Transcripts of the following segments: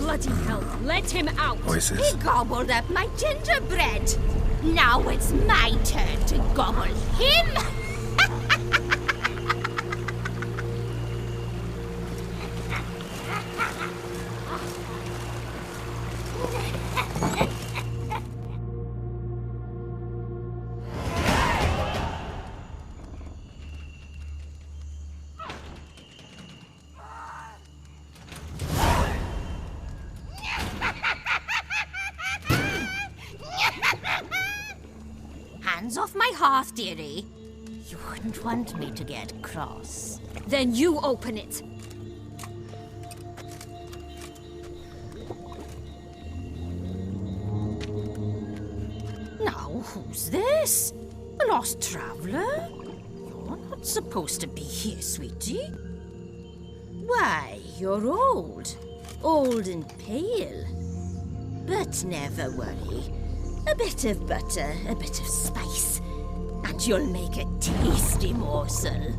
Bloody hell, let him out! Voices. He gobbled up my gingerbread. Now it's my turn to gobble him. Hands off my hearth, dearie. You wouldn't want me to get cross. Then you open it. Now, who's this? A lost traveler? You're not supposed to be here, sweetie. Why, you're old. Old and pale. But never worry. A bit of butter, a bit of spice, and you'll make a tasty morsel.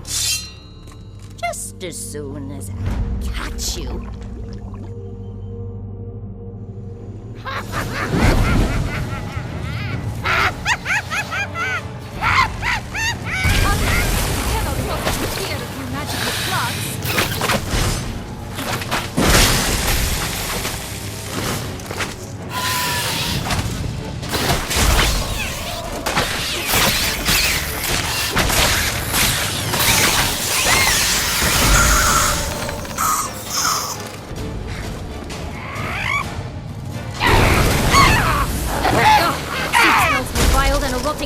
Just as soon as I catch you.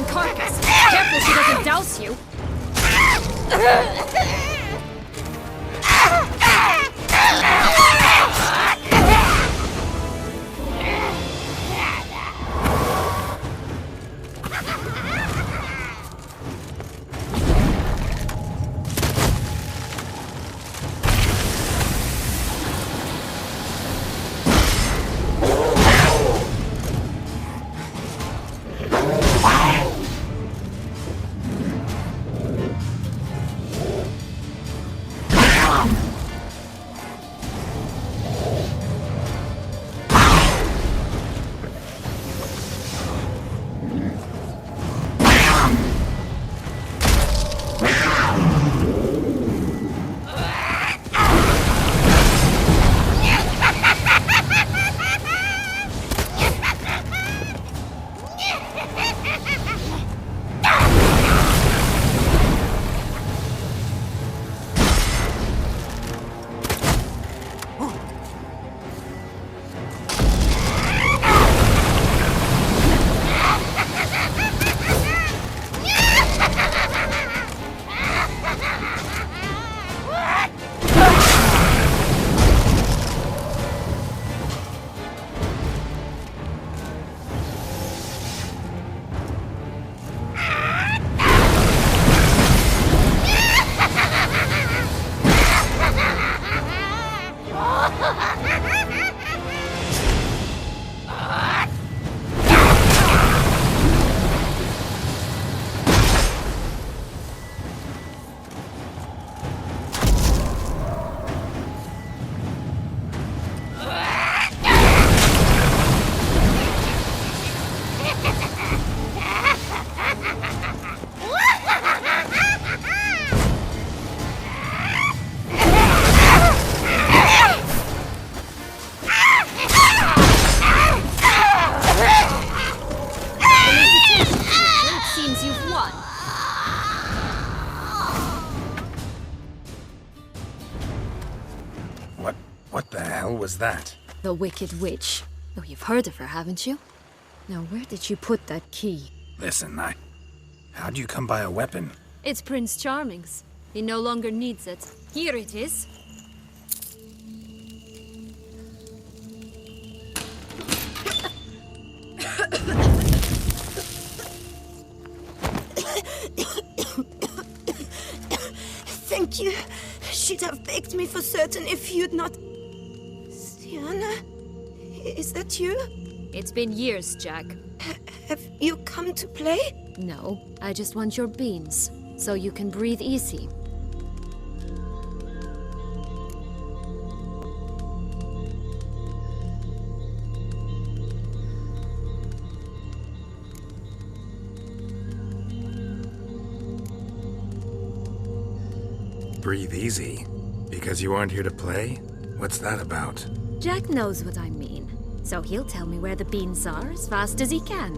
Carcass. Careful she doesn't douse you. What the hell was that? The Wicked Witch. Oh, you've heard of her, haven't you? Now, where did you put that key? Listen, how'd you come by a weapon? It's Prince Charming's. He no longer needs it. Here it is. Thank you. She'd have baked me for certain if you'd not... Sienna? Is that you? It's been years, Jack. Have you come to play? No, I just want your beans, so you can breathe easy. breathe easy. Because you aren't here to play? What's that about? Jack knows what I mean, so he'll tell me where the beans are as fast as he can.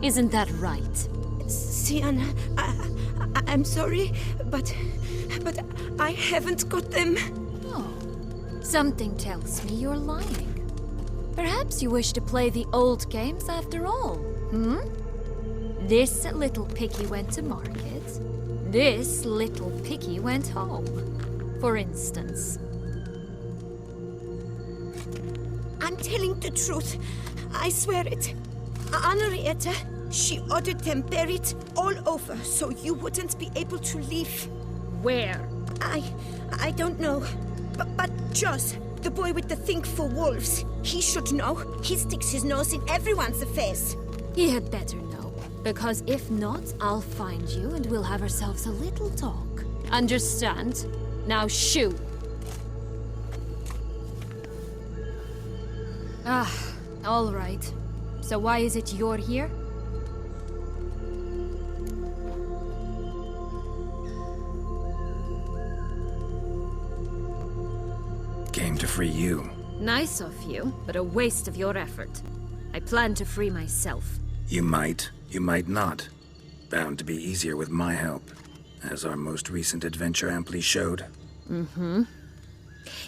Isn't that right? Sienna, I'm sorry, but I haven't got them. Oh, something tells me you're lying. Perhaps you wish to play the old games after all, hmm? This little picky went to market. This little picky went home, for instance. I'm telling the truth. I swear it. Henrietta, she ordered them buried all over so you wouldn't be able to leave. Where? I don't know. But Joss, the boy with the thing for wolves, he should know. He sticks his nose in everyone's affairs. He had better know, because if not, I'll find you and we'll have ourselves a little talk. Understand? Now shoo! Ah, all right. So why is it you're here? Came to free you. Nice of you, but a waste of your effort. I plan to free myself. You might not. Bound to be easier with my help, as our most recent adventure amply showed. Mm-hmm.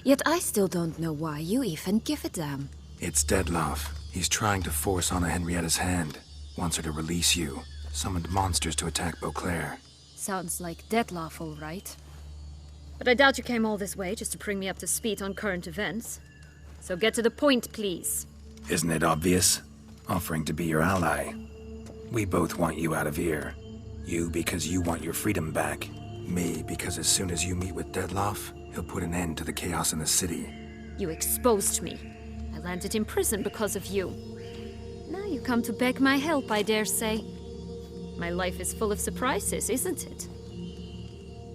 Yet I still don't know why you even give a damn. It's Dettlaff. He's trying to force Anna Henrietta's hand. Wants her to release you. Summoned monsters to attack Beauclair. Sounds like Dettlaff, all right. But I doubt you came all this way just to bring me up to speed on current events. So get to the point, please. Isn't it obvious? Offering to be your ally. We both want you out of here. You because you want your freedom back. Me because as soon as you meet with Dettlaff, he'll put an end to the chaos in the city. You exposed me. I landed in prison because of you. Now you come to beg my help, I dare say. My life is full of surprises, isn't it?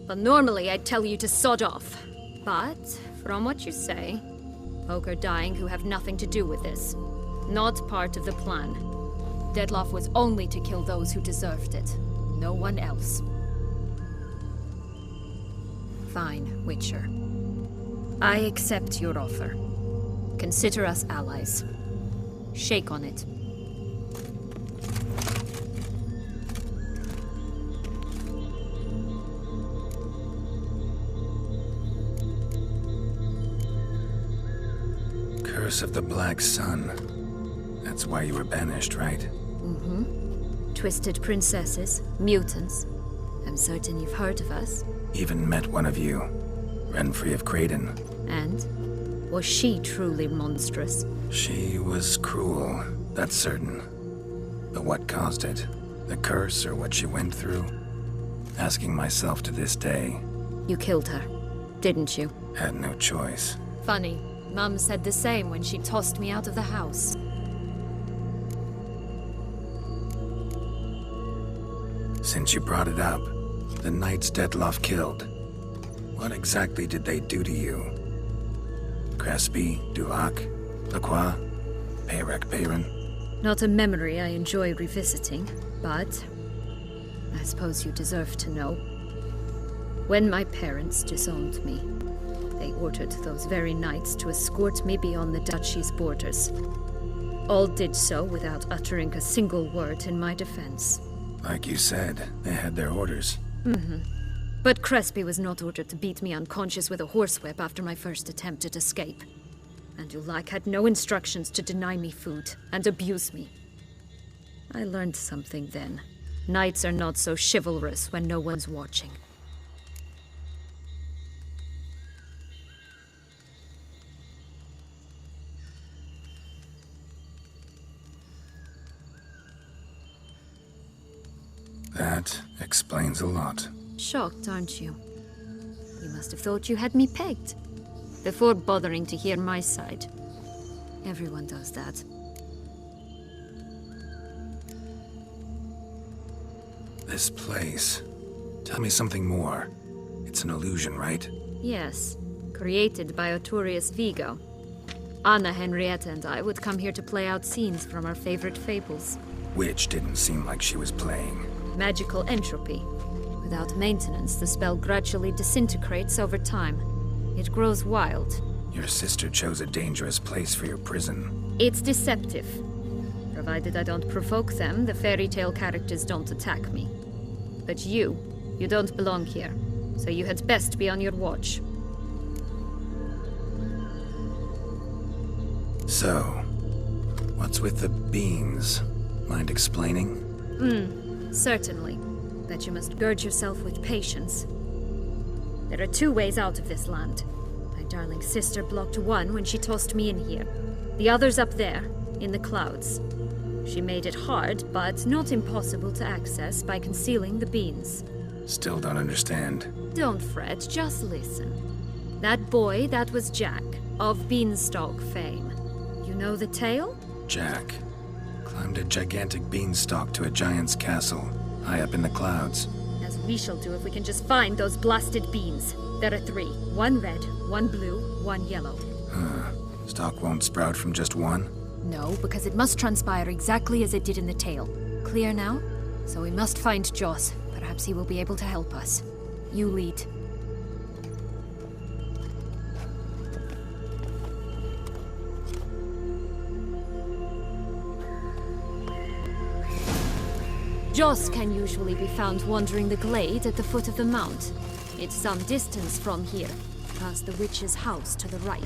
But normally I'd tell you to sod off. But, from what you say, folk are dying who have nothing to do with this. Not part of the plan. Dettlaff was only to kill those who deserved it. No one else. Fine, Witcher. I accept your offer. Consider us allies. Shake on it. Curse of the Black Sun. That's why you were banished, right? Mm-hmm. Twisted princesses, mutants. I'm certain you've heard of us. Even met one of you. Renfrey of Craden. And? Was she truly monstrous? She was cruel, that's certain. But what caused it? The curse or what she went through? Asking myself to this day. You killed her, didn't you? Had no choice. Funny. Mum said the same when she tossed me out of the house. Since you brought it up, the knights Dettlaff killed. What exactly did they do to you? Crespi, Dulac, Lacroix, Peyrac Peyran? Not a memory I enjoy revisiting, but I suppose you deserve to know. When my parents disowned me, they ordered those very knights to escort me beyond the duchy's borders. All did so without uttering a single word in my defense. Like you said, they had their orders. Mm-hmm. But Crespi was not ordered to beat me unconscious with a horsewhip after my first attempt at escape. And Dulac had no instructions to deny me food and abuse me. I learned something then. Knights are not so chivalrous when no one's watching. That explains a lot. Shocked, aren't you? You must have thought you had me pegged. Before bothering to hear my side. Everyone does that. This place. Tell me something more. It's an illusion, right? Yes. Created by Arturius Vigo. Anna, Henrietta, and I would come here to play out scenes from our favorite fables. Which didn't seem like she was playing. Magical entropy. Without maintenance, the spell gradually disintegrates over time. It grows wild. Your sister chose a dangerous place for your prison. It's deceptive. Provided I don't provoke them, the fairy tale characters don't attack me. But you don't belong here. So you had best be on your watch. So, what's with the beans? Mind explaining? Certainly. But you must gird yourself with patience. There are 2 ways out of this land. My darling sister blocked one when she tossed me in here. The other's up there, in the clouds. She made it hard, but not impossible to access by concealing the beans. Still don't understand. Don't fret, just listen. That boy, that was Jack, of Beanstalk fame. You know the tale? Jack climbed a gigantic beanstalk to a giant's castle, high up in the clouds. As we shall do if we can just find those blasted beans. There are 3. 1 red, 1 blue, 1 yellow. Stalk won't sprout from just one? No, because it must transpire exactly as it did in the tale. Clear now? So we must find Joss. Perhaps he will be able to help us. You lead. Joss can usually be found wandering the glade at the foot of the mount. It's some distance from here, past the witch's house to the right.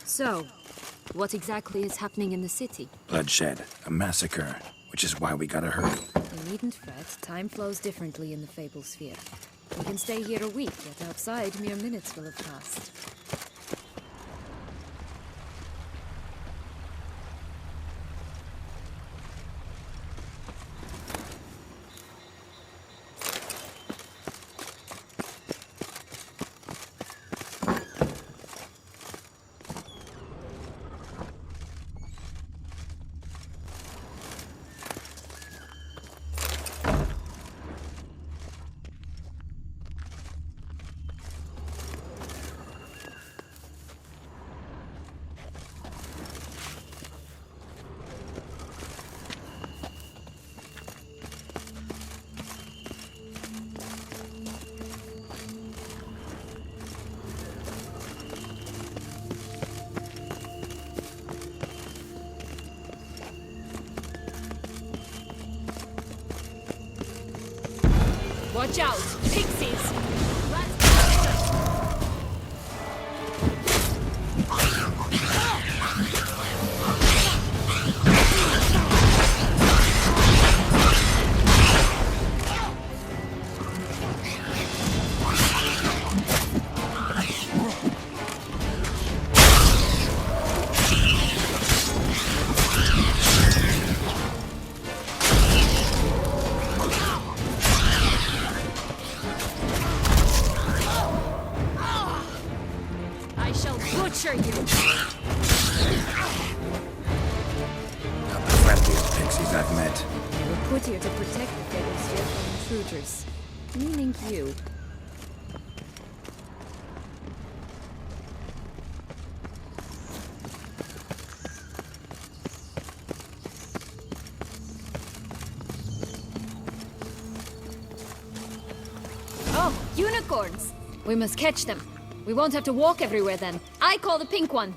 So, what exactly is happening in the city? Bloodshed, a massacre, which is why we gotta hurry. You needn't fret. Time flows differently in the Fable sphere. We can stay here a week, yet outside mere minutes will have passed. Watch out! Pixies! Butcher you! Not the friendliest pixies I've met. They were put here to protect the Fable sphere from intruders. Meaning you. Oh, unicorns! We must catch them. We won't have to walk everywhere then. I call the pink one.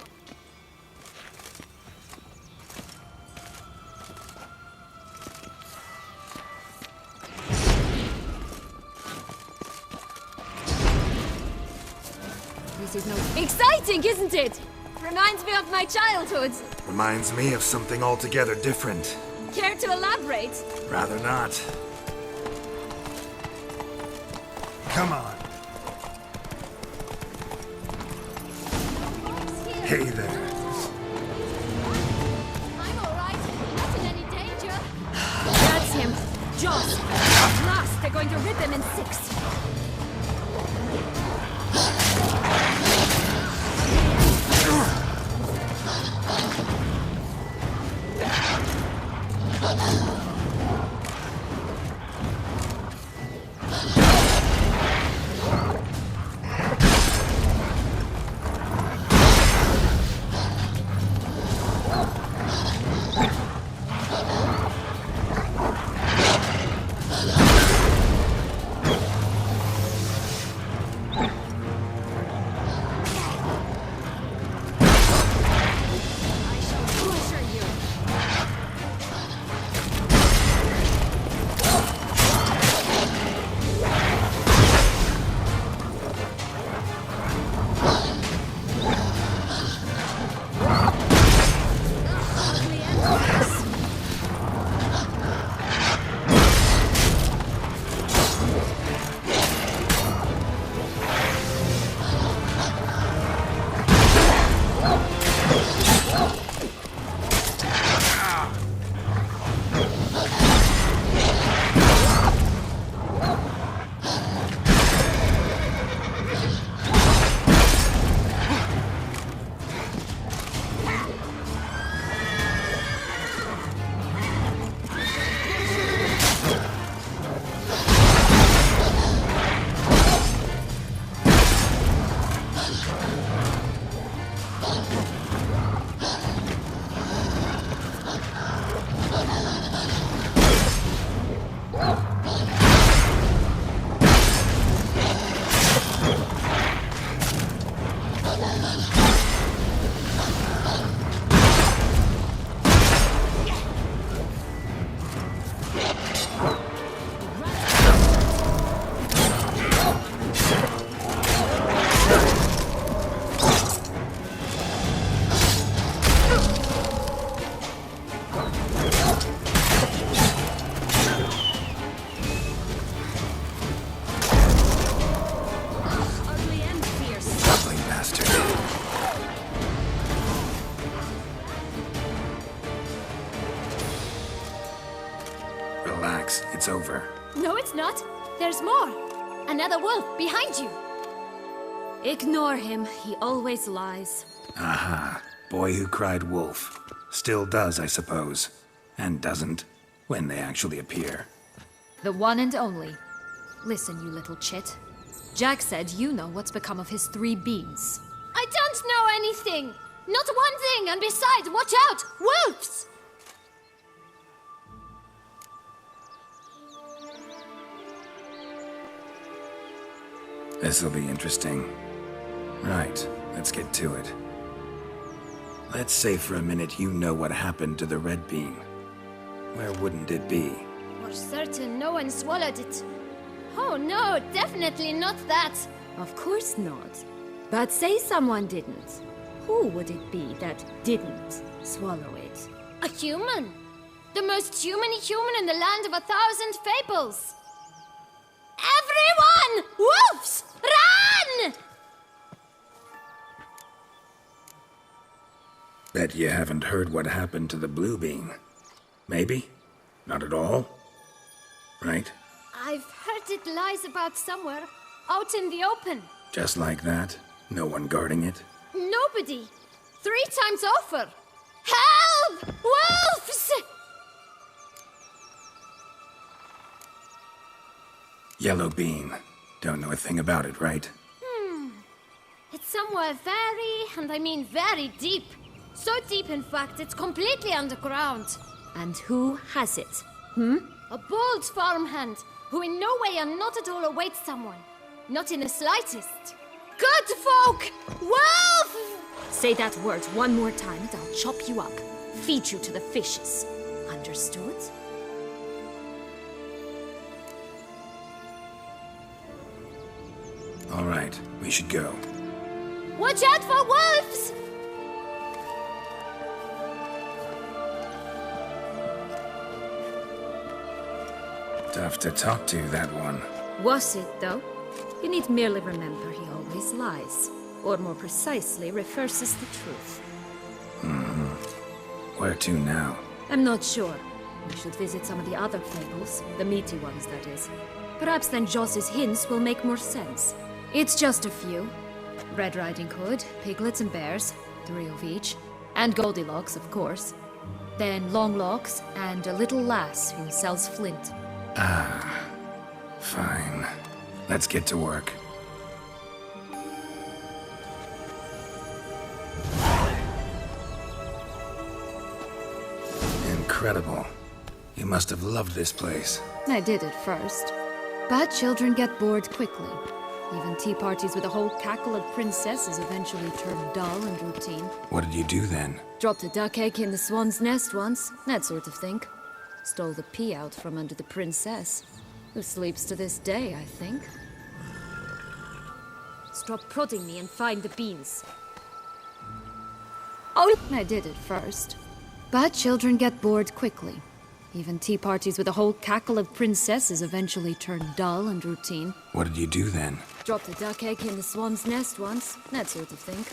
This is no... Exciting, isn't it? Reminds me of my childhood. Reminds me of something altogether different. Care to elaborate? Rather not. Come on. Hey there. I'm all right. Not in any danger. That's him. Joss. At last, they're going to rip him in 6. it's over. No, it's not. There's more. Another wolf behind you. Ignore him. He always lies. Aha. Boy who cried wolf. Still does, I suppose. And doesn't, when they actually appear. The one and only. Listen, you little chit. Jack said you know what's become of his 3 beans. I don't know anything! Not one thing, and besides, watch out! Wolves! This'll be interesting. Right, let's get to it. Let's say for a minute you know what happened to the red bean. Where wouldn't it be? For certain, no one swallowed it. Oh no, definitely not that. Of course not. But say someone didn't. Who would it be that didn't swallow it? A human. The most humany human in the land of 1,000 fables. Everyone! Wolves! Run! Bet you haven't heard what happened to the blue bean. Maybe? Not at all? Right? I've heard it lies about somewhere, out in the open. Just like that? No one guarding it? Nobody. 3 times over. Help! Wolves! Yellow bean. Don't know a thing about it, right? It's somewhere very, and I mean very deep. So deep, in fact, it's completely underground. And who has it? A bold farmhand, who in no way and not at all awaits someone. Not in the slightest. Good folk! Wolf! Say that word one more time and I'll chop you up. Feed you to the fishes. Understood? All right, we should go. Watch out for wolves! Tough to talk to, that one. Was it, though? You need merely remember he always lies. Or more precisely, reverses the truth. Where to now? I'm not sure. We should visit some of the other fables. The meaty ones, that is. Perhaps then Joss's hints will make more sense. It's just a few. Red Riding Hood, piglets and bears, 3 of each. And Goldilocks, of course. Then Longlocks, and a little lass who sells flint. Fine. Let's get to work. Incredible. You must have loved this place. I did at first. But children get bored quickly. Even tea parties with a whole cackle of princesses eventually turn dull and routine. What did you do then? Dropped a duck egg in the swan's nest once, that sort of thing. Stole the pea out from under the princess, who sleeps to this day, I think. Stop prodding me and find the beans. Oh, I did at first. But children get bored quickly. Even tea parties with a whole cackle of princesses eventually turn dull and routine. What did you do then? Dropped a duck egg in the swan's nest once, that sort of thing.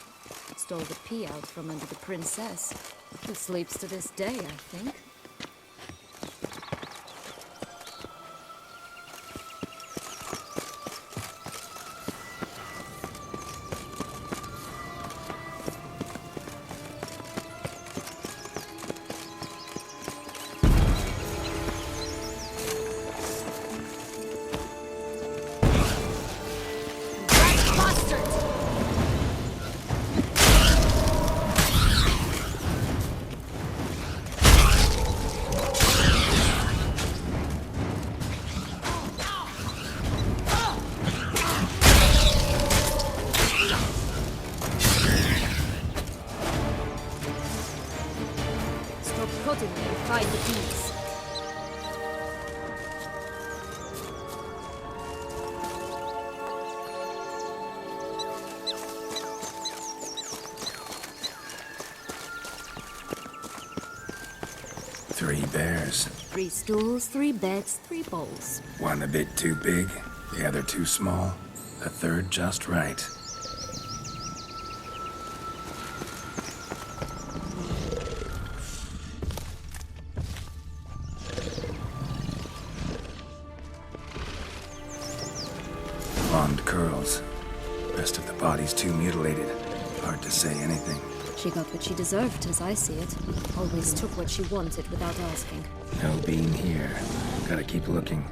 Stole the pea out from under the princess, who sleeps to this day, I think. Find the bees. Three bears. 3 stools, 3 beds, 3 bowls. One a bit too big, the other too small, the third just right. blonde curls. Rest of the body's too mutilated. Hard to say anything. She got what she deserved, as I see it. Always took what she wanted without asking. No bean here. Gotta keep looking.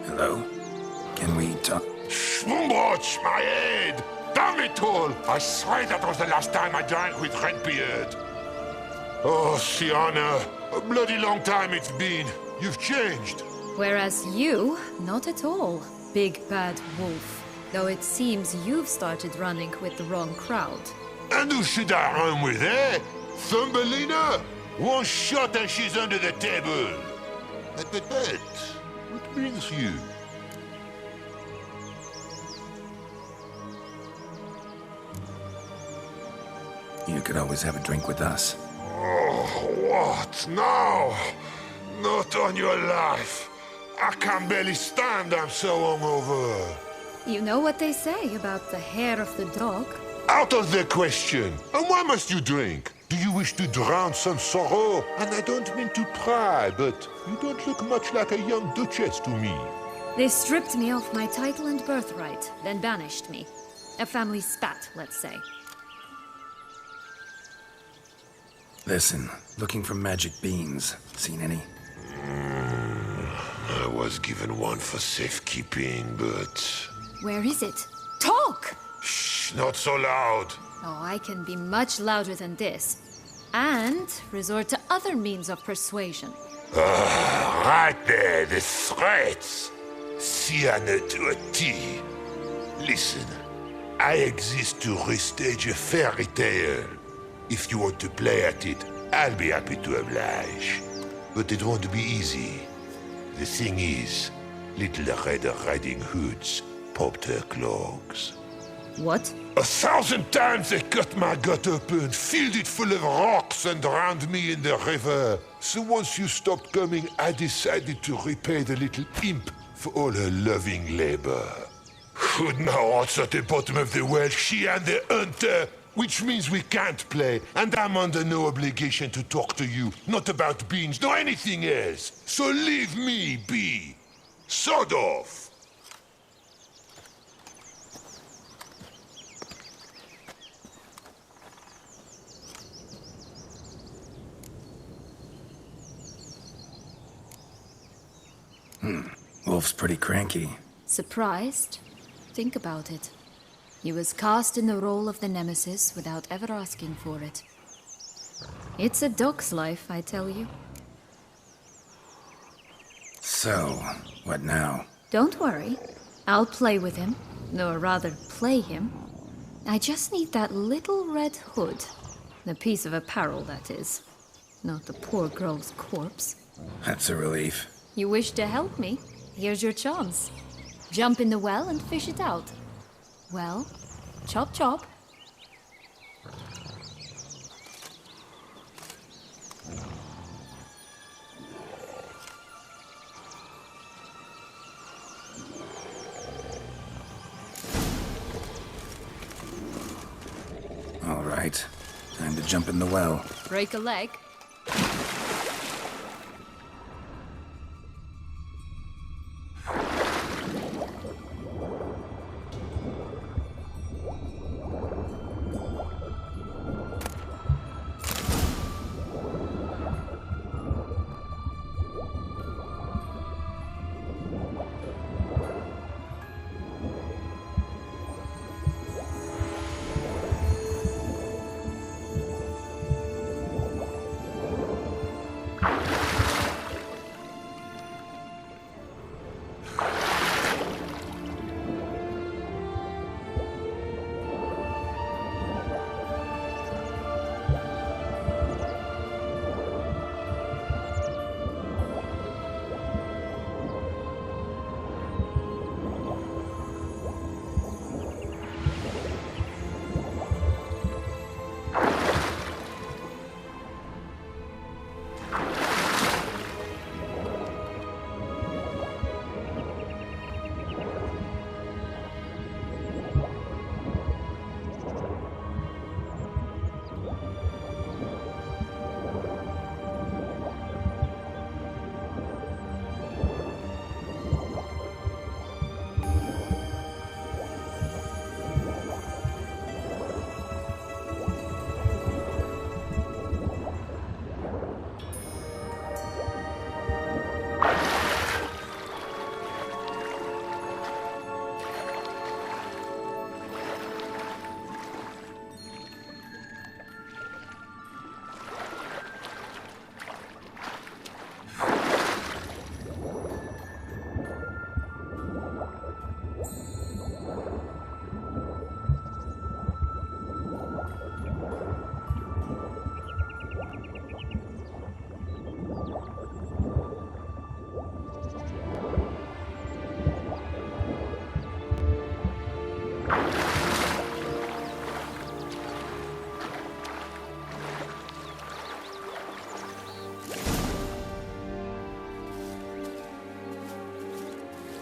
Hello? Can we talk? Schwumbroch, my head! Damn it all! I swear that was the last time I drank with Redbeard. Oh, Sienna, a bloody long time it's been. You've changed. Whereas you, not at all, big bad wolf. Though it seems you've started running with the wrong crowd. And who should I run with, eh? Thumbelina? One shot and she's under the table. But, what brings you? You could always have a drink with us. Oh, what now? Not on your life. I can barely stand, I'm so hungover. You know what they say about the hair of the dog? Out of the question. And why must you drink? Do you wish to drown some sorrow? And I don't mean to pry, but you don't look much like a young duchess to me. They stripped me of my title and birthright, then banished me. A family spat, let's say. Listen, looking for magic beans. Seen any? I was given one for safekeeping, but... Where is it? Talk! Shh, not so loud. Oh, I can be much louder than this. And resort to other means of persuasion. Right there, the threats. Sienna to a T. Listen, I exist to restage a fairy tale. If you want to play at it, I'll be happy to oblige. But it won't be easy. The thing is, Little Red Riding Hoods popped her clogs. What? 1,000 times they cut my gut open, filled it full of rocks and drowned me in the river. So once you stopped coming, I decided to repay the little imp for all her loving labor. Good now, what's at the bottom of the well? She and the hunter, which means we can't play, and I'm under no obligation to talk to you, not about beans, nor anything else. So leave me be. Sod off. Wolf's pretty cranky. Surprised? Think about it. He was cast in the role of the nemesis without ever asking for it. It's a dog's life, I tell you. So, what now? Don't worry. I'll play with him. Or rather, play him. I just need that little red hood. The piece of apparel, that is. Not the poor girl's corpse. That's a relief. You wish to help me? Here's your chance. Jump in the well and fish it out. Well, chop chop. All right. Time to jump in the well. Break a leg.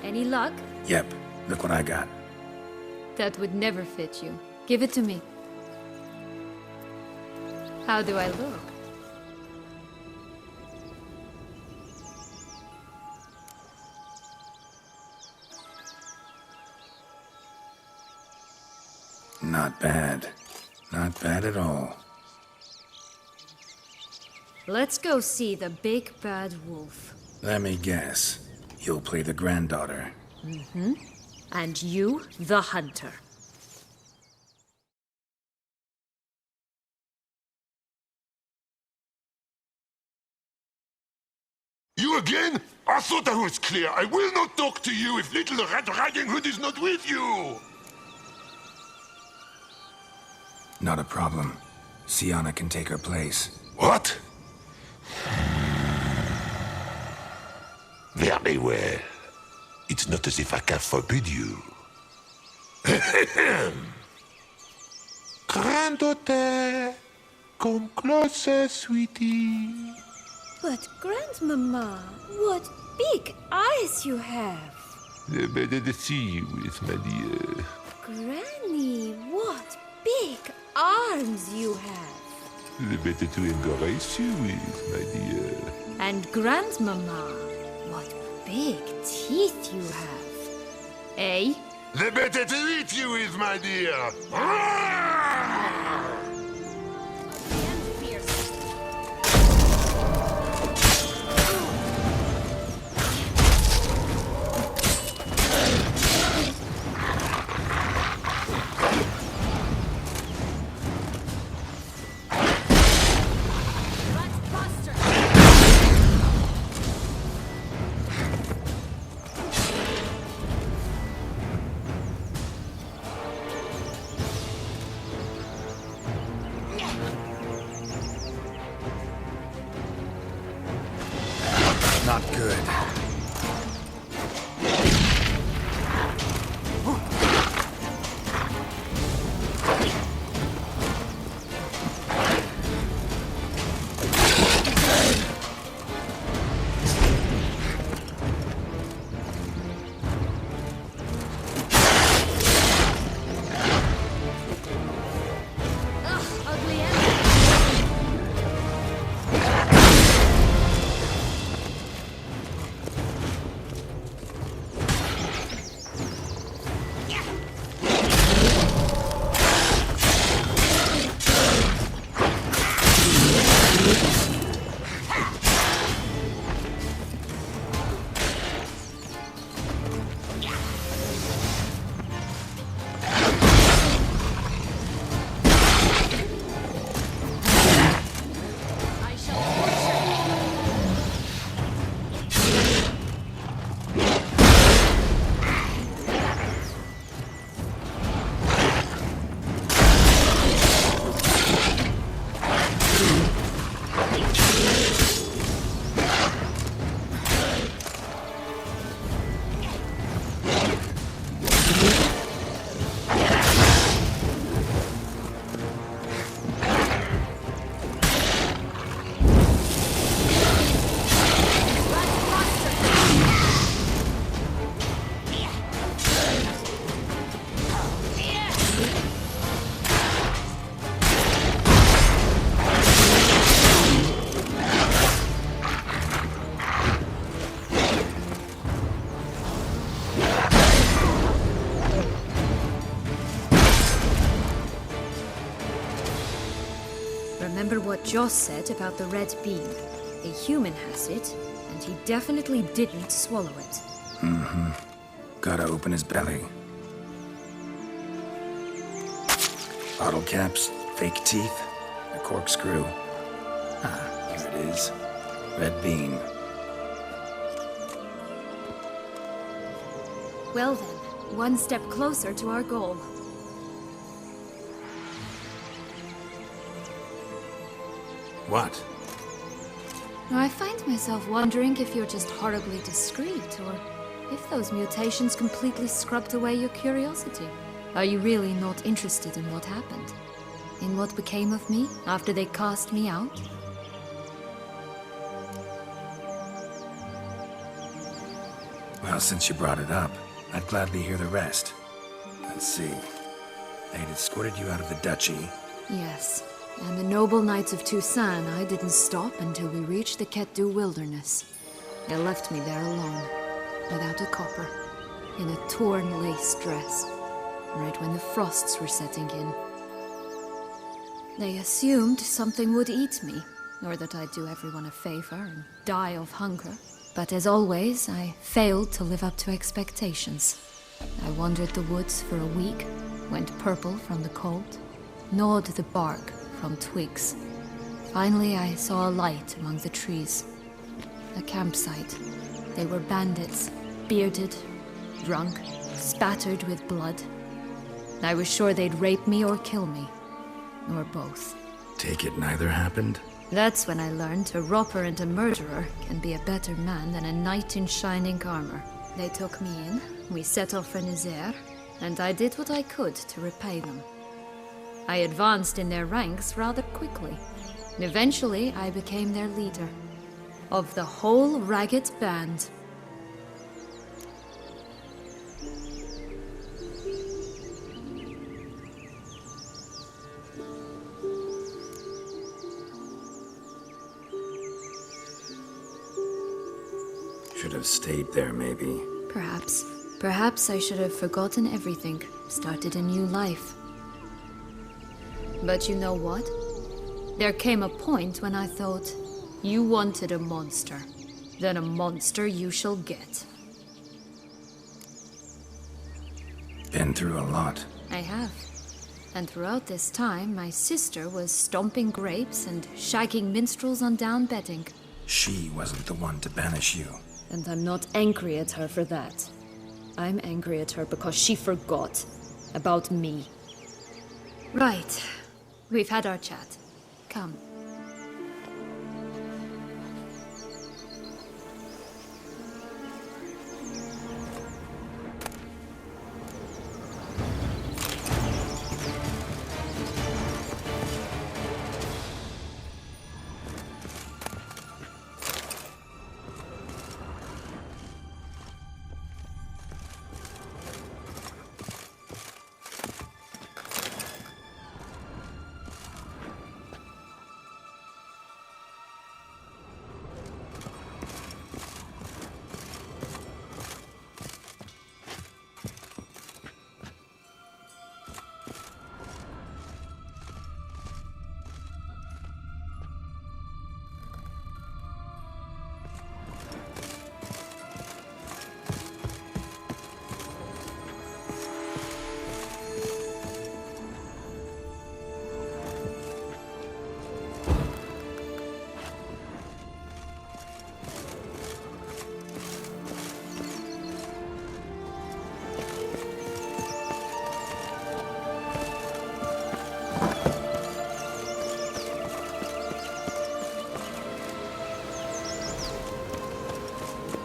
Any luck? Yep, look what I got. That would never fit you. Give it to me. How do I look? Not bad. Not bad at all. Let's go see the big bad wolf. Let me guess. You'll play the granddaughter. And you, the hunter. You again? I thought I was clear. I will not talk to you if little Red Riding Hood is not with you. Not a problem. Sienna can take her place. What? Very well. It's not as if I can forbid you. Granddaughter, come closer, sweetie. But, Grandmama, what big eyes you have. The better to see you with, my dear. Granny, what big arms you have. The better to embrace you with, my dear. And Grandmama, what big teeth you have. Eh? The better to eat you with, my dear. Not good. Remember what Joss said about the red bean? A human has it, and he definitely didn't swallow it. Gotta open his belly. Bottle caps, fake teeth, a corkscrew. Ah, here it is. Red bean. Well then, one step closer to our goal. What? I find myself wondering if you're just horribly discreet, or if those mutations completely scrubbed away your curiosity. Are you really not interested in what happened? In what became of me after they cast me out? Well, since you brought it up, I'd gladly hear the rest. Let's see. They'd escorted you out of the duchy. Yes, and the noble knights of Toussaint, I didn't stop until we reached the Cattivo wilderness. They left me there alone, without a copper, in a torn lace dress, right when the frosts were setting in. They assumed something would eat me, or that I'd do everyone a favor and die of hunger. But as always, I failed to live up to expectations. I wandered the woods for a week, went purple from the cold, gnawed the bark from twigs. Finally, I saw a light among the trees. A campsite. They were bandits, bearded, drunk, spattered with blood. I was sure they'd rape me or kill me, or both. Take it neither happened? That's when I learned a robber and a murderer can be a better man than a knight in shining armor. They took me in, we set off for Nazaire, and I did what I could to repay them. I advanced in their ranks rather quickly. Eventually, I became their leader. Of the whole ragged band. Should have stayed there, maybe. Perhaps. Perhaps I should have forgotten everything, started a new life. But you know what? There came a point when I thought, you wanted a monster. Then a monster you shall get. Been through a lot. I have. And throughout this time, my sister was stomping grapes and shagging minstrels on down bedding. She wasn't the one to banish you. And I'm not angry at her for that. I'm angry at her because she forgot about me. Right. We've had our chat. Come.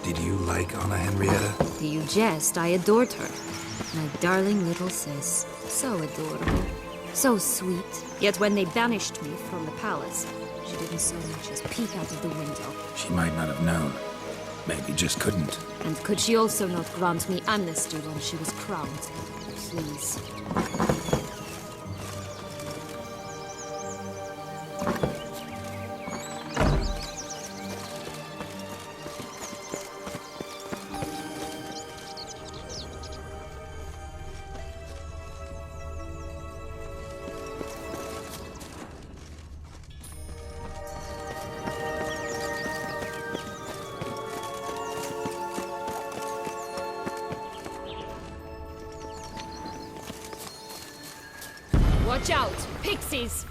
Did you like Anna Henrietta? You jest, I adored her. My darling little sis. So adorable. So sweet. Yet when they banished me from the palace, she didn't so much as peek out of the window. She might not have known. Maybe just couldn't. And could she also not grant me amnesty when she was crowned? Please. Watch out! Pixies!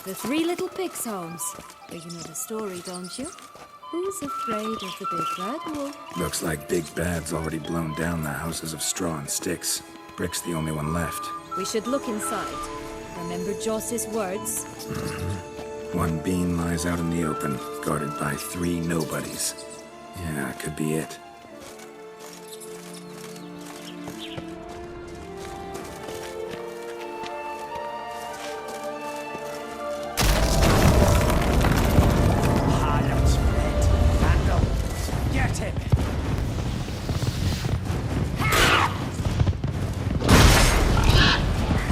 The Three Little Pigs' homes. Well, you know the story, don't you? Who's afraid of the big bad wolf? Looks like Big Bad's already blown down the houses of straw and sticks. Brick's the only one left. We should look inside. Remember Joss's words? One bean lies out in the open, guarded by 3 nobodies. Yeah, could be it.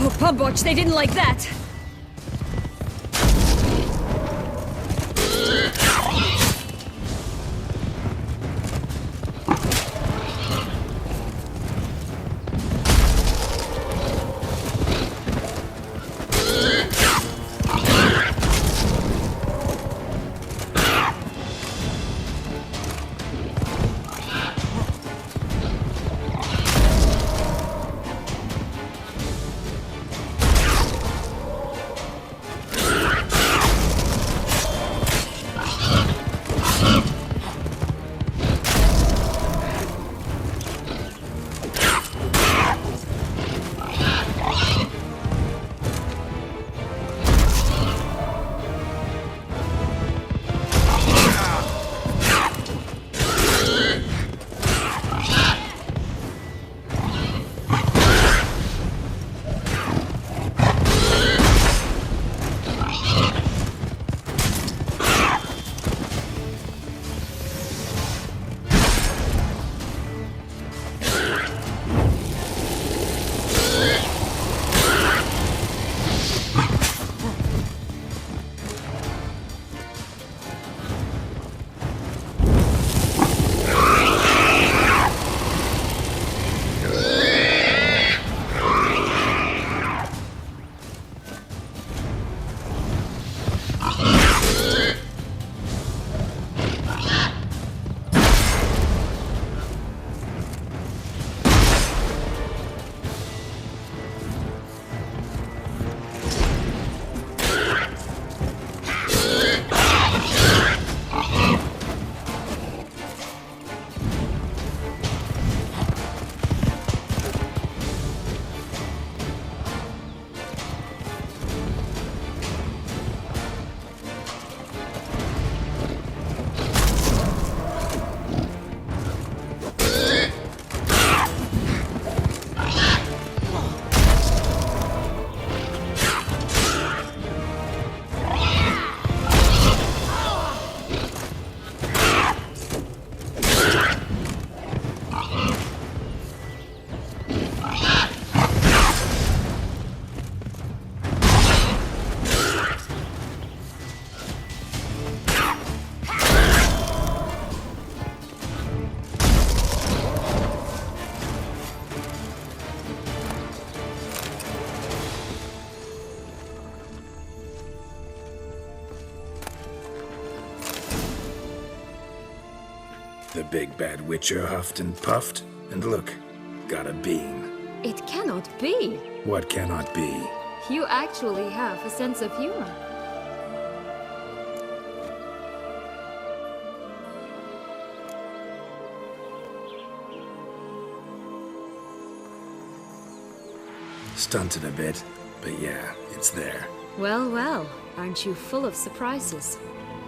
Oh, Pumboch, they didn't like that! The big bad witcher huffed and puffed, and look, got a bean. It cannot be. What cannot be? You actually have a sense of humor. Stunted a bit, but yeah, it's there. Well, well, aren't you full of surprises?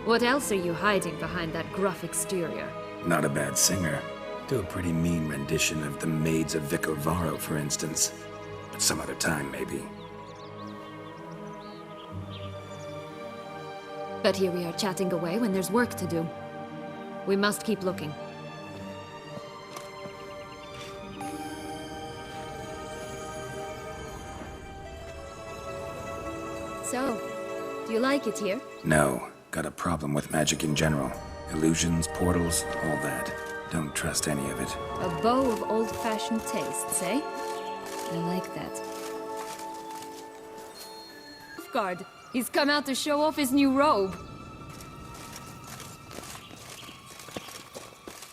What else are you hiding behind that gruff exterior? Not a bad singer. Do a pretty mean rendition of the Maids of Vicovaro, for instance. But some other time, maybe. But here we are chatting away when there's work to do. We must keep looking. So, do you like it here? No. Got a problem with magic in general. Illusions, portals, all that. Don't trust any of it. A bow of old-fashioned tastes, eh? I like that. Guard, he's come out to show off his new robe.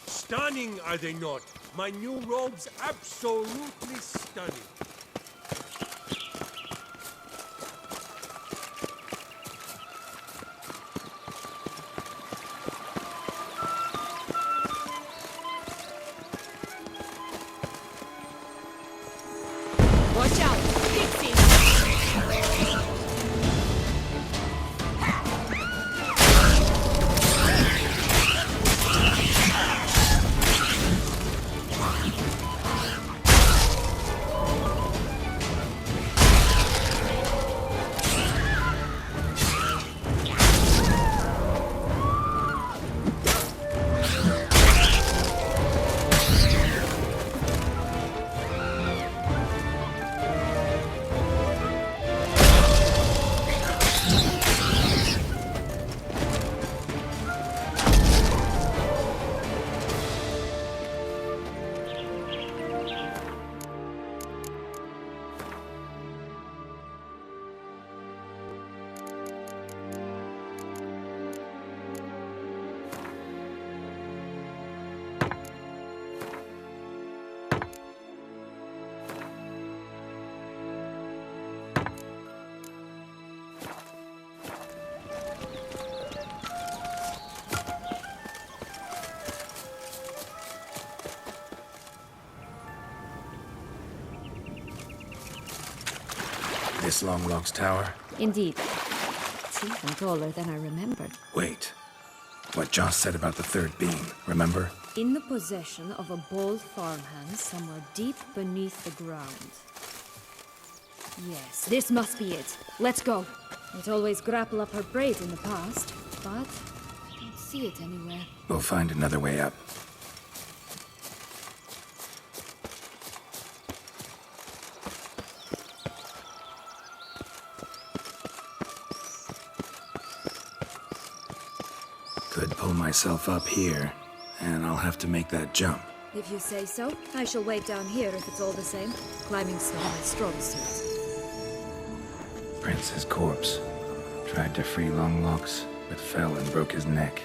Stunning, are they not? My new robe's absolutely stunning. this Longlock's tower? Indeed. It's even taller than I remembered. Wait. What Joss said about the third beam, remember? In the possession of a bold farmhand somewhere deep beneath the ground. Yes, this must be it. Let's go. It always grapple up her braid in the past, but I don't see it anywhere. We'll find another way up. Could pull myself up here, and I'll have to make that jump. If you say so, I shall wait down here if it's all the same. Climbing's still my strong suit. Prince's corpse. Tried to free Longlocks, but fell and broke his neck.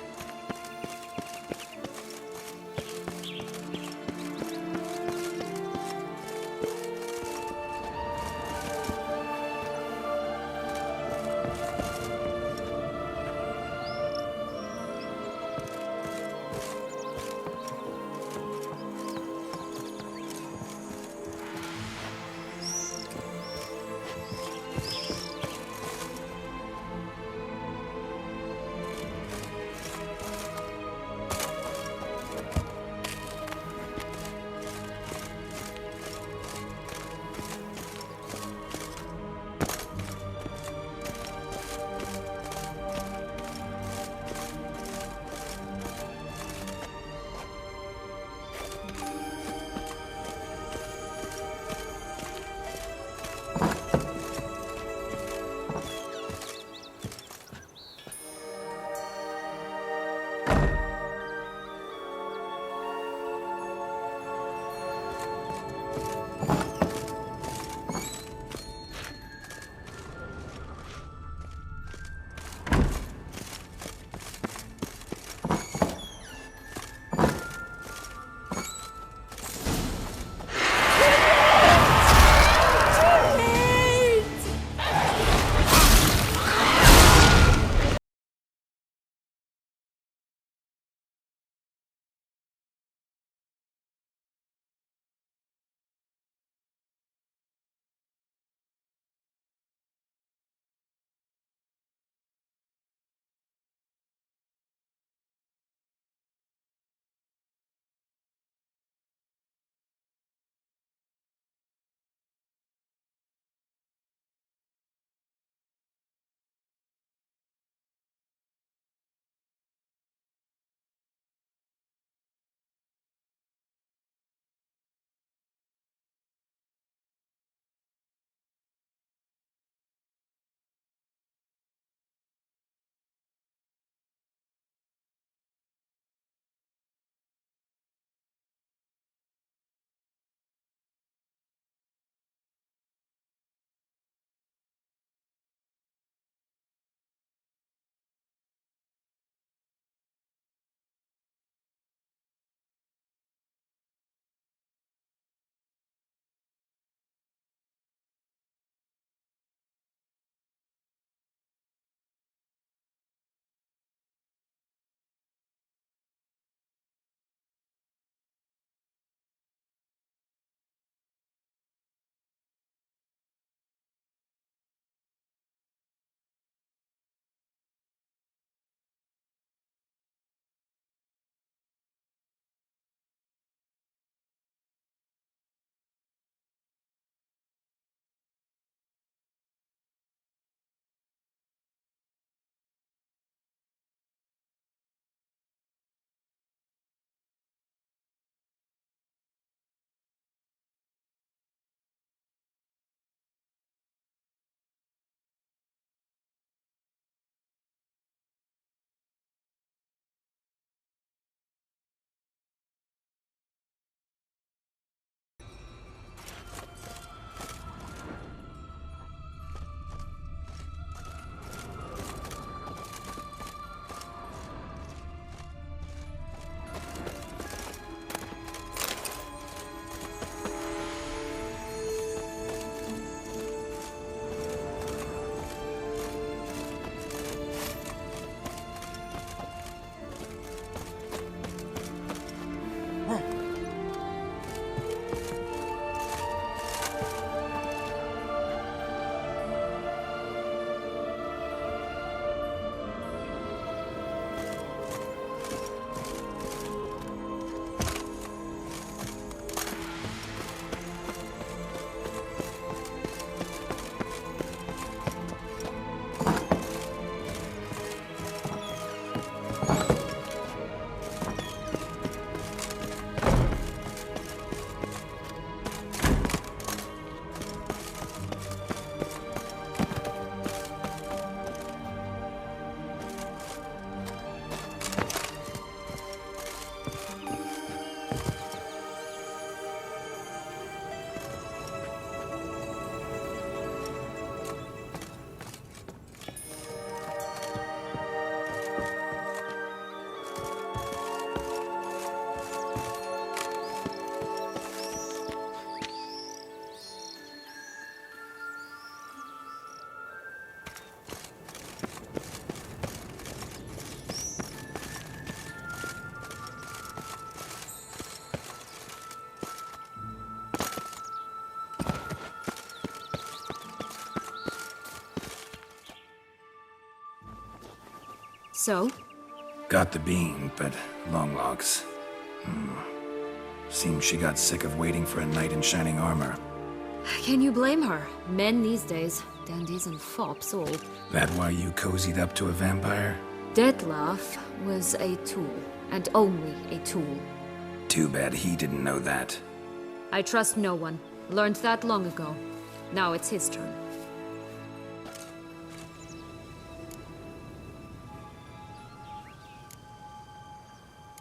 So? Got the bean, but long locks. Seems she got sick of waiting for a knight in shining armor. Can you blame her? Men these days, dandies and fops all. That why you cozied up to a vampire? Detlef was a tool, and only a tool. Too bad he didn't know that. I trust no one. Learned that long ago. Now it's his turn.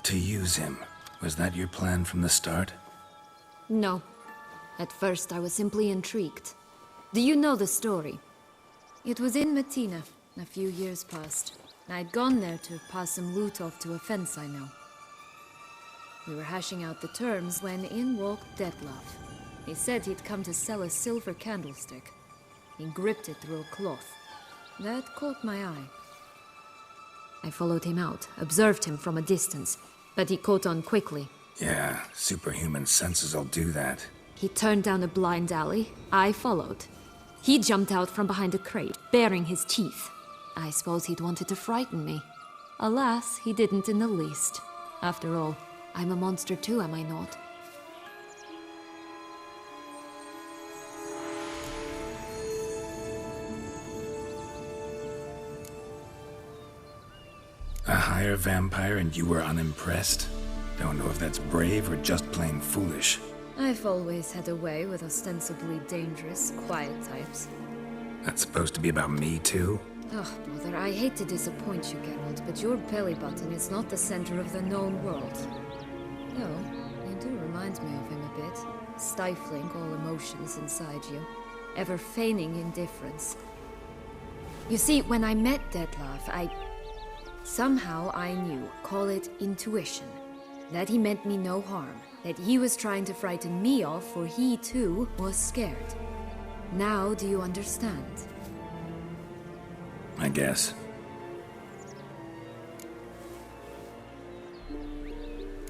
To use him. Was that your plan from the start? No. At first, I was simply intrigued. Do you know the story? It was in Mettina, a few years past. I'd gone there to pass some loot off to a fence I know. We were hashing out the terms when in walked Detlef. He said he'd come to sell a silver candlestick. He gripped it through a cloth. That caught my eye. I followed him out, observed him from a distance, but he caught on quickly. Yeah, superhuman senses'll do that. He turned down a blind alley. I followed. He jumped out from behind a crate, baring his teeth. I suppose he'd wanted to frighten me. Alas, he didn't in the least. After all, I'm a monster too, am I not? A higher vampire and you were unimpressed? Don't know if that's brave or just plain foolish. I've always had a way with ostensibly dangerous, quiet types. That's supposed to be about me too? Oh, brother, I hate to disappoint you, Geralt, but your belly button is not the center of the known world. No, you do remind me of him a bit. Stifling all emotions inside you. Ever feigning indifference. You see, when I met Detlef, somehow I knew, call it intuition, that he meant me no harm, that he was trying to frighten me off, for he too was scared. Now do you understand? I guess.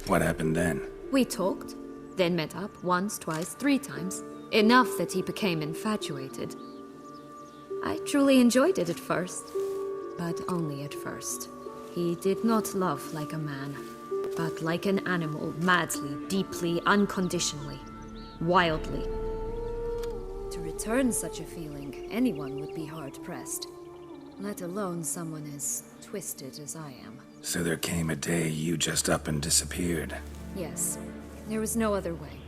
What happened then? We talked, then met up once, twice, 3 times. Enough that he became infatuated. I truly enjoyed it at first, but only at first. He did not love like a man, but like an animal, madly, deeply, unconditionally, wildly. To return such a feeling, anyone would be hard-pressed, let alone someone as twisted as I am. So there came a day you just up and disappeared. Yes, there was no other way.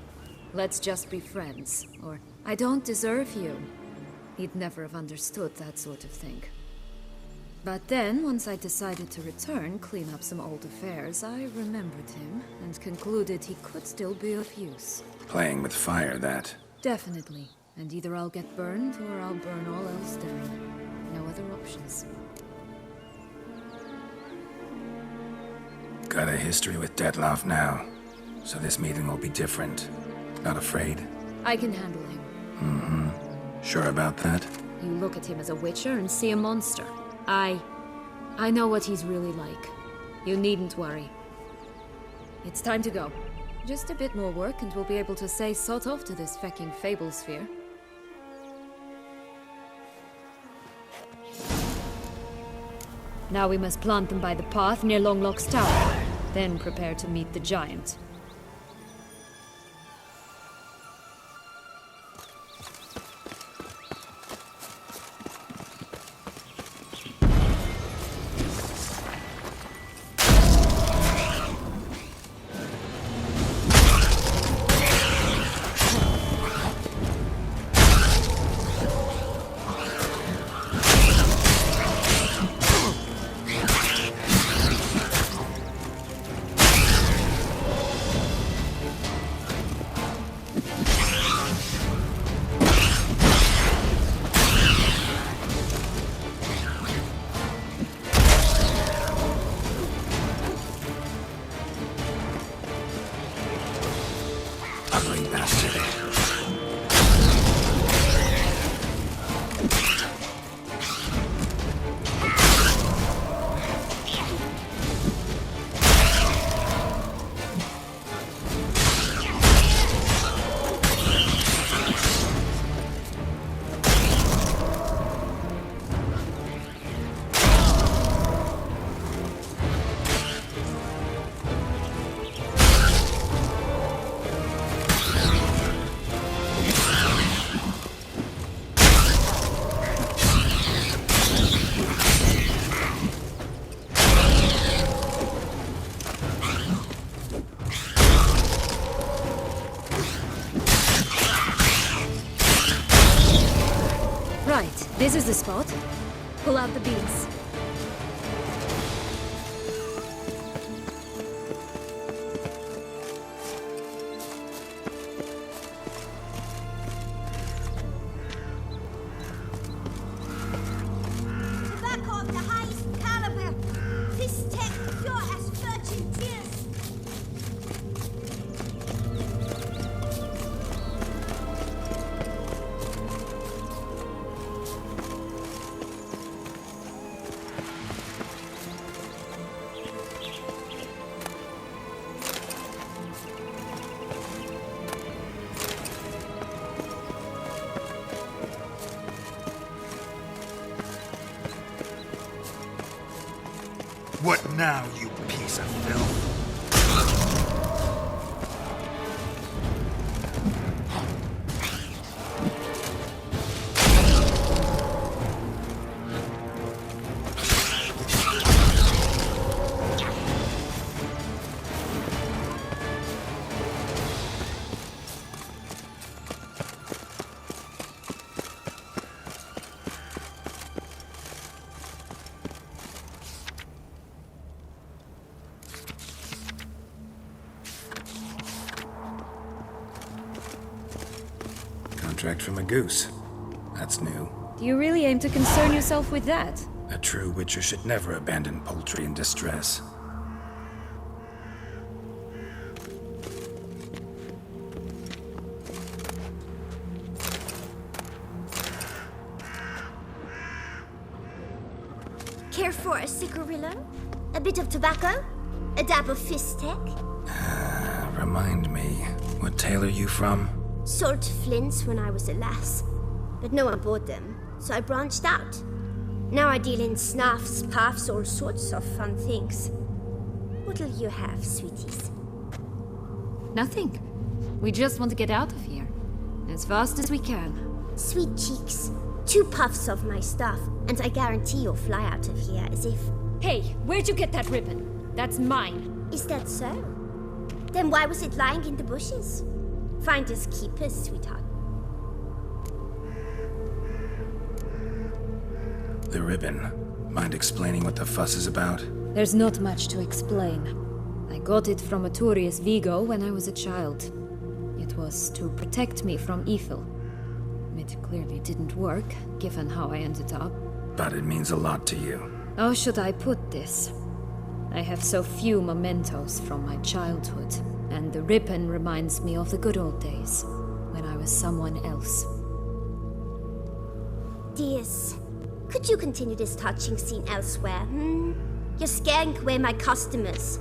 Let's just be friends, or I don't deserve you. He'd never have understood that sort of thing. But then, once I decided to return, clean up some old affairs, I remembered him and concluded he could still be of use. Playing with fire, that. Definitely. And either I'll get burned or I'll burn all else down. No other options. Got a history with Detlef now, so this meeting will be different. Not afraid? I can handle him. Sure about that? You look at him as a witcher and see a monster. I know what he's really like. You needn't worry. It's time to go. Just a bit more work and we'll be able to say sod off to this fecking Fables sphere. Now we must plant them by the path near Longlock's tower. Then prepare to meet the giant. This is the spot. Pull out the beans. Tobacco of the highest caliber. This tech pure as virgin tears. What now, you piece of filth? Contract from a goose. That's new. Do you really aim to concern yourself with that? A true witcher should never abandon poultry in distress. Care for a cigarillo? A bit of tobacco? A dab of fistek? Remind me, what tale are you from? Sold flints when I was a lass, but no one bought them, so I branched out. Now I deal in snuffs, puffs, all sorts of fun things. What'll you have, sweeties? Nothing. We just want to get out of here. As fast as we can. Sweet cheeks. 2 puffs of my stuff, and I guarantee you'll fly out of here as if... Hey, where'd you get that ribbon? That's mine. Is that so? Then why was it lying in the bushes? Finders keepers, sweetheart. The ribbon. Mind explaining what the fuss is about? There's not much to explain. I got it from Arturius Vigo when I was a child. It was to protect me from evil. It clearly didn't work, given how I ended up. But it means a lot to you. How should I put this? I have so few mementos from my childhood, and the ribbon reminds me of the good old days, when I was someone else. Dears, could you continue this touching scene elsewhere, You're scaring away my customers.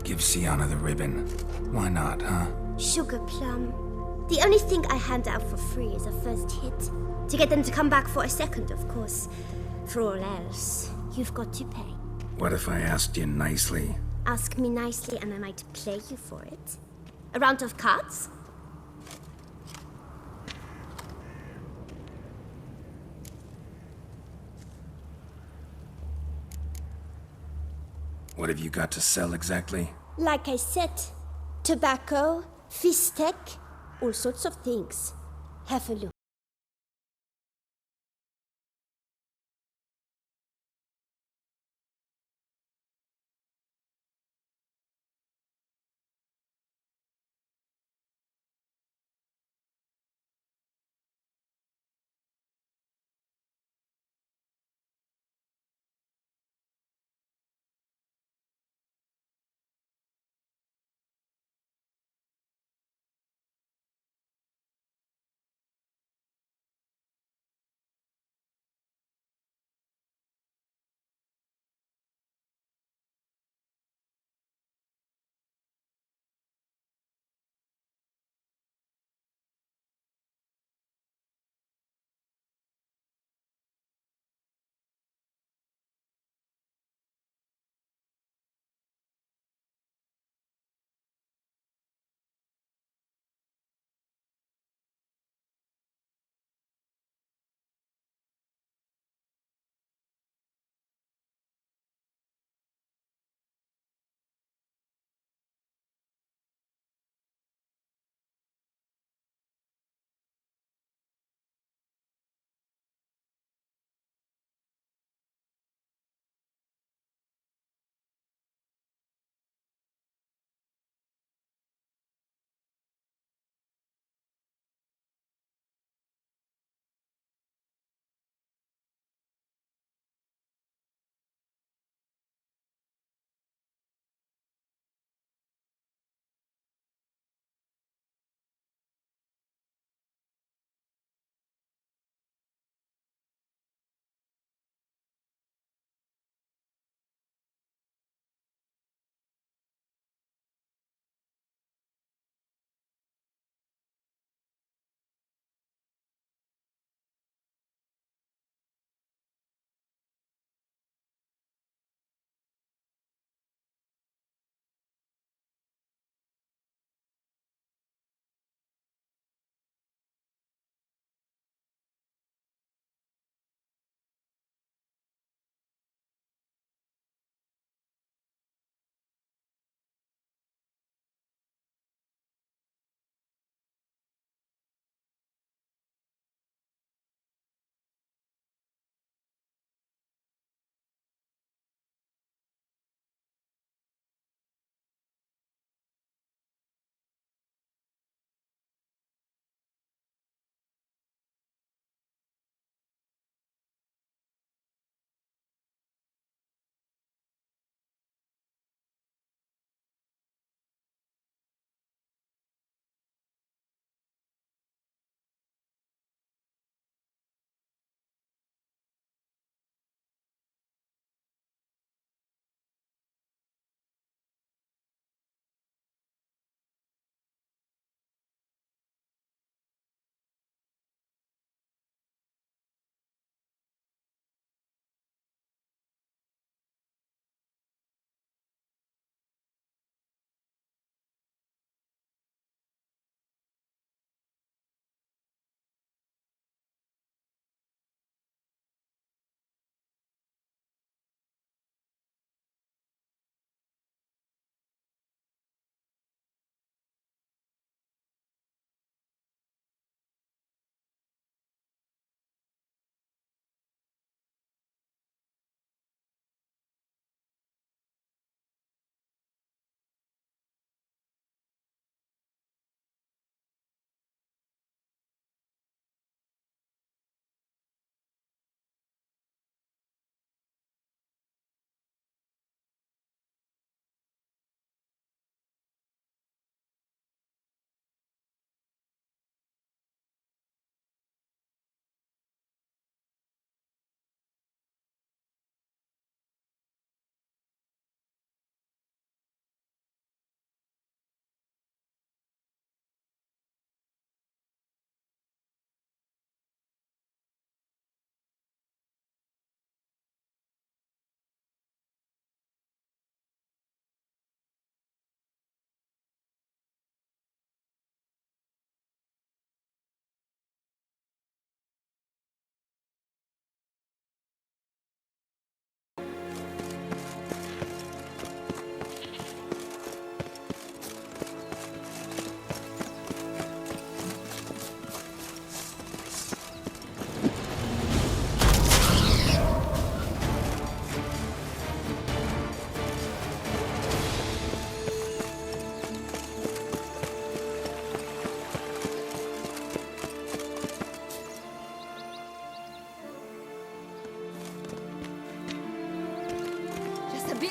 Give Sienna the ribbon. Why not, huh? Sugar plum. The only thing I hand out for free is a first hit. To get them to come back for a second, of course. For all else, you've got to pay. What if I asked you nicely? Ask me nicely and I might play you for it. A round of cards? What have you got to sell exactly? Like I said, tobacco, fistek, all sorts of things. Have a look.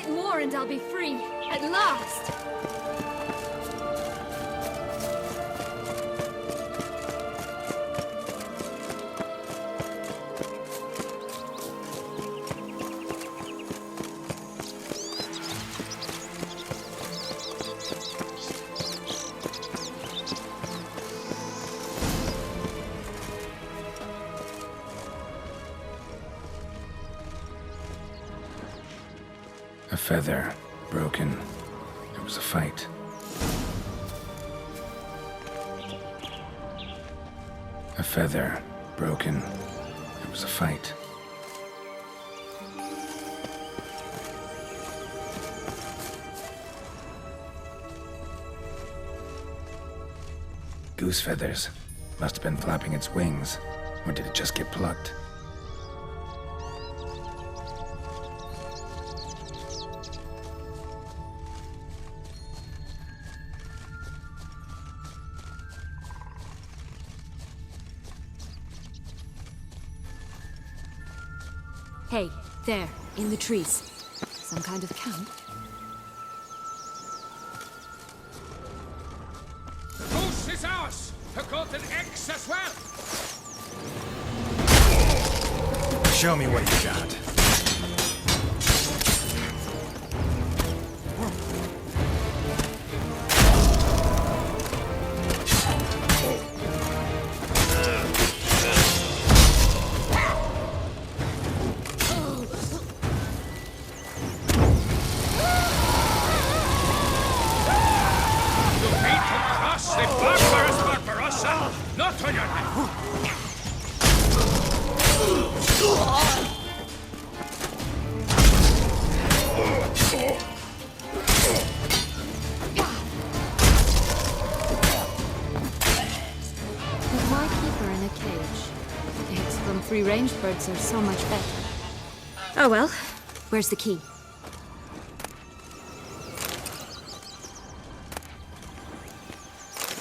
bit more and I'll be free. At last! A feather, broken. It was a fight. A feather, broken. It was a fight. Goose feathers. Must have been flapping its wings. Or did it just get plucked? Hey, there, in the trees. Some kind of camp? The goose is ours! The golden eggs as well! Show me what you got. Not on your head! But why keep her in a cage? Eggs from free-range birds are so much better. Oh well, where's the key?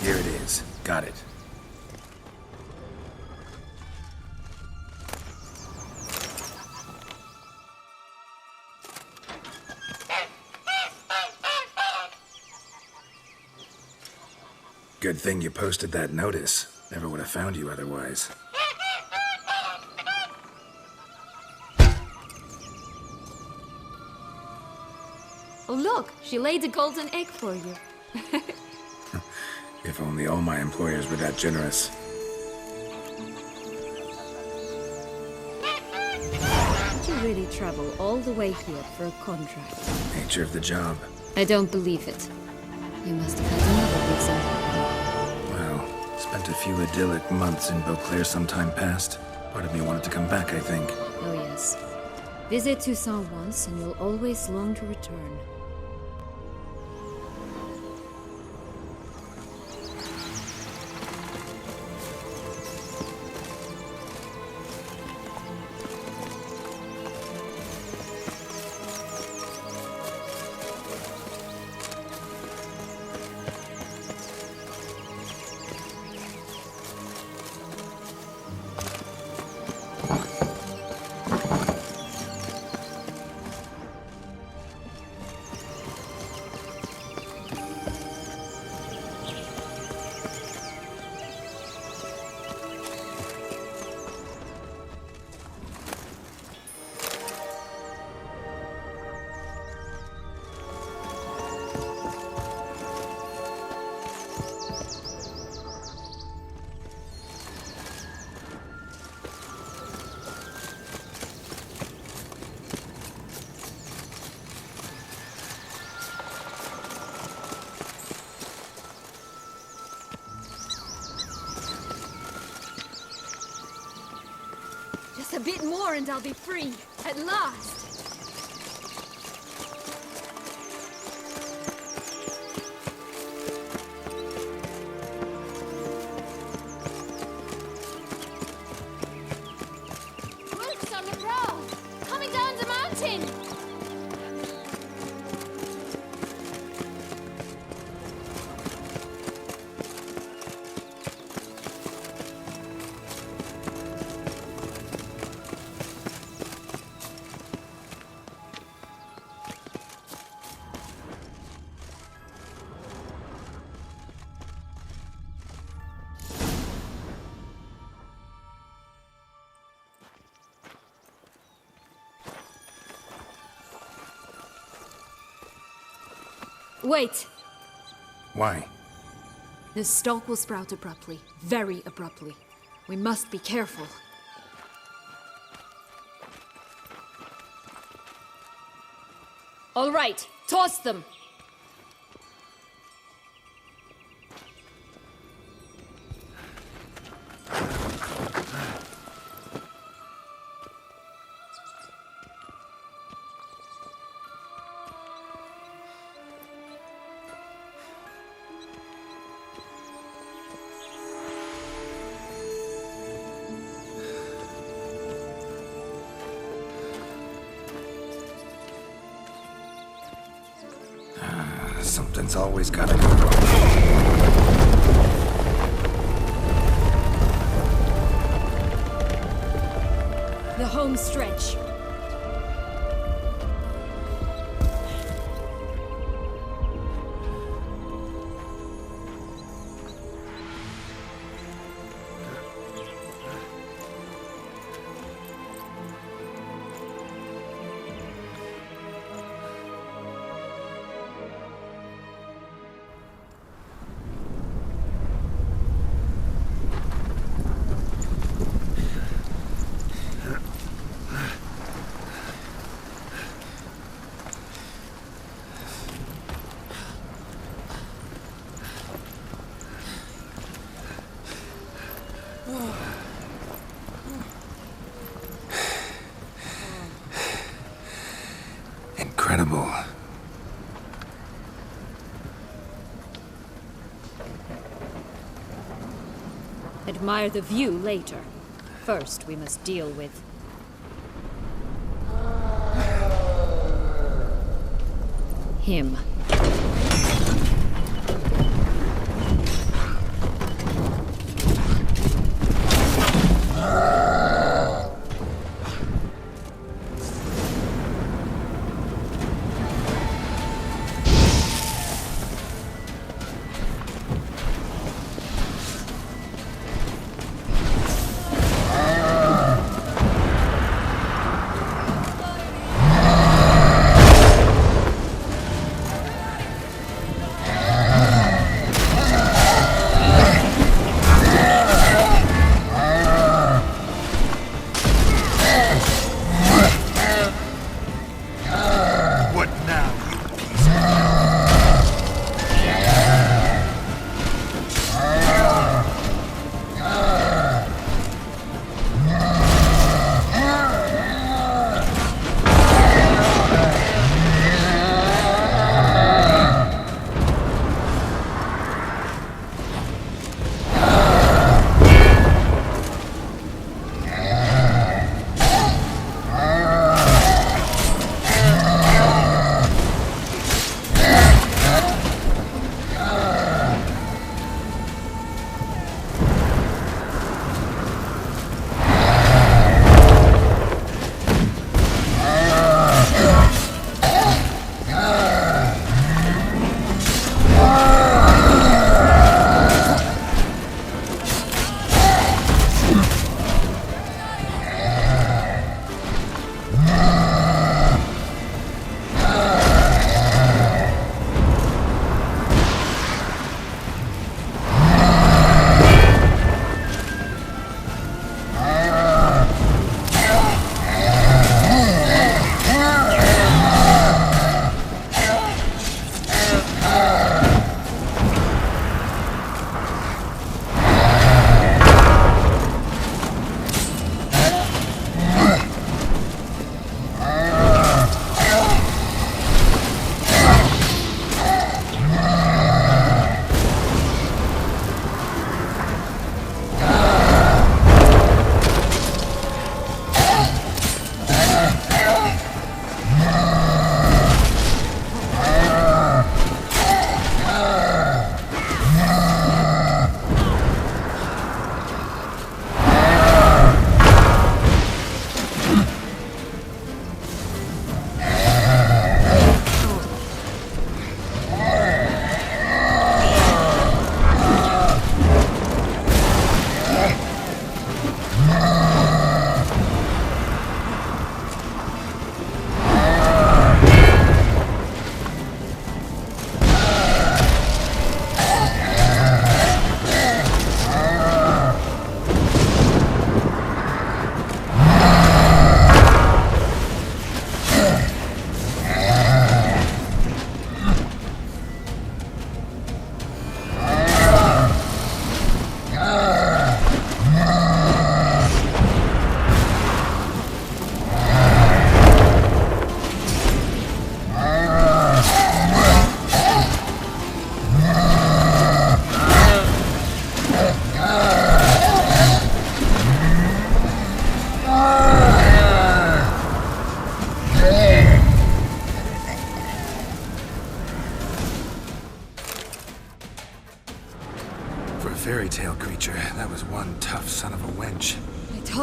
Here it is. Got it. Good thing you posted that notice. Never would have found you otherwise. Oh look, she laid a golden egg for you. If only all my employers were that generous. Did you really travel all the way here for a contract? Nature of the job. I don't believe it. You must have had another reason. Well, spent a few idyllic months in Beauclair some time past. Part of me wanted to come back, I think. Oh yes. Visit Toussaint once and you'll always long to return. Just a bit more and I'll be free. At last! Wolves on the prowl! Coming down the mountain! Wait! Why? This stalk will sprout abruptly. Very abruptly. We must be careful. All right, toss them! Something's always gotta go wrong. The home stretch. Incredible. Admire the view later. First, we must deal with... him.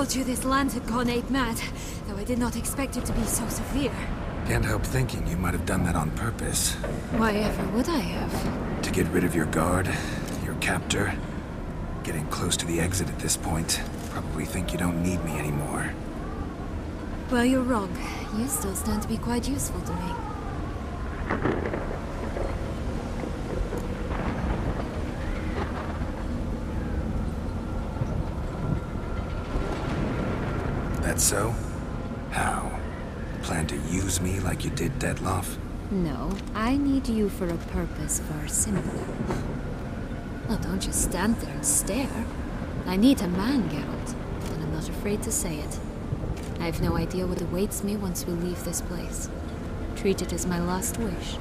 told you this land had gone ape mad, though I did not expect it to be so severe. Can't help thinking you might have done that on purpose. Why ever would I have? To get rid of your guard, your captor. Getting close to the exit at this point. Probably think you don't need me anymore. Well, you're wrong. You still stand to be quite useful to me. That so? How? Plan to use me like you did Detloff? No, I need you for a purpose far simpler. Well, don't just stand there and stare. I need a man, Geralt, and I'm not afraid to say it. I have no idea what awaits me once we leave this place. Treat it as my last wish.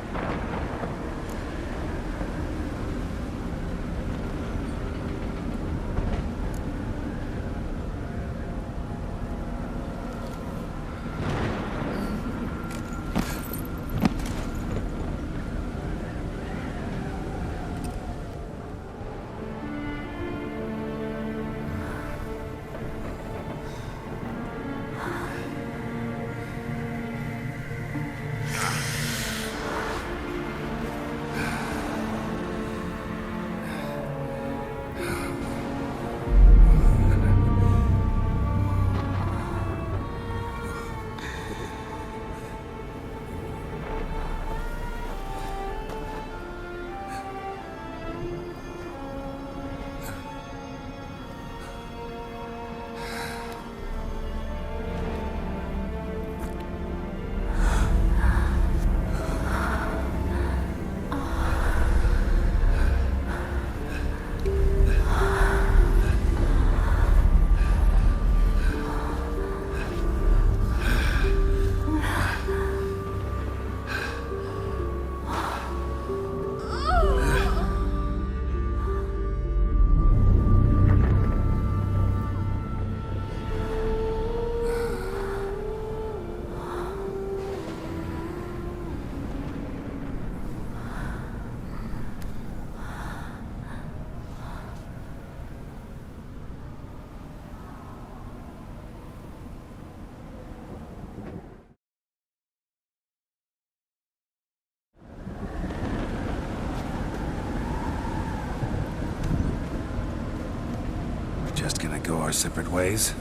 Just gonna go our separate ways?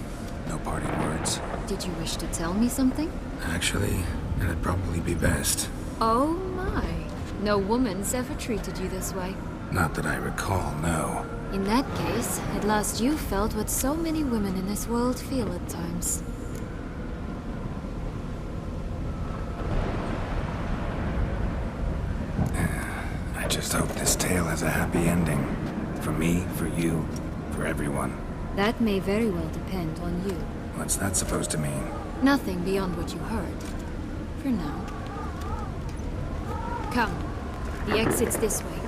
No parting words? Did you wish to tell me something? Actually, it'd probably be best. Oh my. No woman's ever treated you this way. Not that I recall, no. In that case, at last you felt what so many women in this world feel at times. I just hope this tale has a happy ending. For me, for you, for everyone. That may very well depend on you. What's that supposed to mean? Nothing beyond what you heard. For now. Come. The exit's this way.